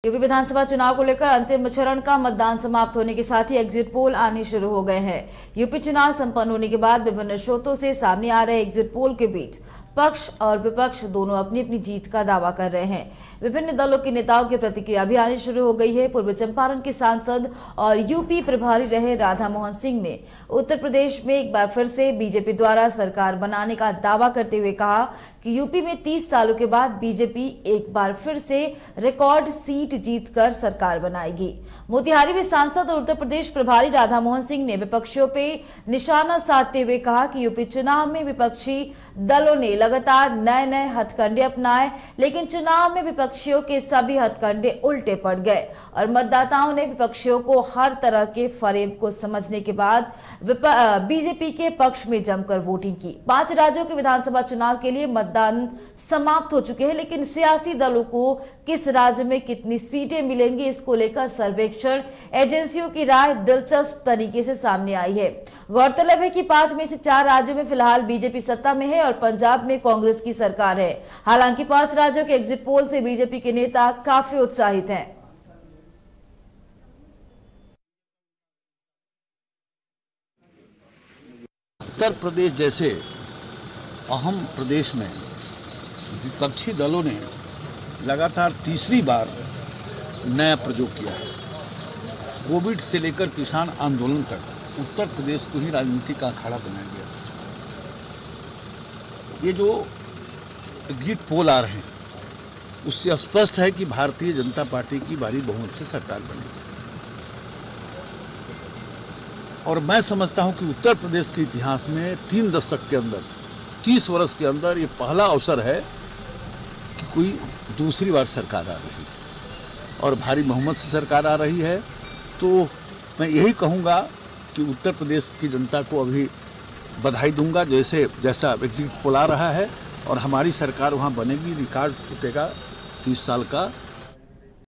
UP विधानसभा चुनाव को लेकर अंतिम चरण का मतदान समाप्त होने के साथ ही एग्जिट पोल आने शुरू हो गए हैं। यूपी चुनाव संपन्न होने के बाद विभिन्न स्रोतों से सामने आ रहे एग्जिट पोल के बीच पक्ष और विपक्ष दोनों अपनी अपनी जीत का दावा कर रहे हैं। विभिन्न दलों के नेताओं की प्रतिक्रिया भी आनी शुरू हो गई है। पूर्वी चंपारण के सांसद और यूपी प्रभारी रहे राधा मोहन सिंह ने उत्तर प्रदेश में एक बार फिर से बीजेपी द्वारा सरकार बनाने का दावा करते हुए कहा कि यूपी में 30 सालों के बाद बीजेपी एक बार फिर से रिकॉर्ड सीट जीतकर सरकार बनाएगी। मोतिहारी में सांसद और उत्तर प्रदेश प्रभारी राधा मोहन सिंह ने विपक्षियों पे निशाना साधते हुए कहा कि यूपी चुनाव में विपक्षी दलों ने लगातार नए नए हथकंडे अपनाए, लेकिन चुनाव में विपक्षियों के सभी हथकंडे उल्टे पड़ गए और मतदाताओं ने विपक्षियों को हर तरह के फरेब को समझने के बाद बीजेपी के पक्ष में जमकर वोटिंग की। 5 राज्यों के विधानसभा चुनाव के लिए मतदान समाप्त हो चुके हैं, लेकिन सियासी दलों को किस राज्य में कितनी सीटें मिलेंगी, इसको लेकर सर्वेक्षण एजेंसियों की राय दिलचस्प तरीके से सामने आई है। गौरतलब है कि 5 में से 4 राज्यों में फिलहाल बीजेपी सत्ता में है और पंजाब में कांग्रेस की सरकार है। हालांकि 5 राज्यों के एग्जिट पोल से बीजेपी के नेता काफी उत्साहित हैं। उत्तर प्रदेश जैसे अहम प्रदेश में विपक्षी दलों ने लगातार तीसरी बार नया प्रयोग किया है। कोविड से लेकर किसान आंदोलन तक उत्तर प्रदेश को ही राजनीति का अखाड़ा बनाया गया। ये जो एग्जिट पोल आ रहे हैं उससे स्पष्ट है कि भारतीय जनता पार्टी की भारी बहुमत से सरकार बनेगी और मैं समझता हूं कि उत्तर प्रदेश के इतिहास में 3 दशक के अंदर 30 वर्ष के अंदर ये पहला अवसर है कि कोई दूसरी बार सरकार आ रही है और भारी बहुमत से सरकार आ रही है। तो मैं यही कहूँगा कि उत्तर प्रदेश की जनता को अभी बधाई दूंगा जैसा एग्जिट पोल आ रहा है और हमारी सरकार वहाँ बनेगी, रिकॉर्ड टूटेगा 30 साल का।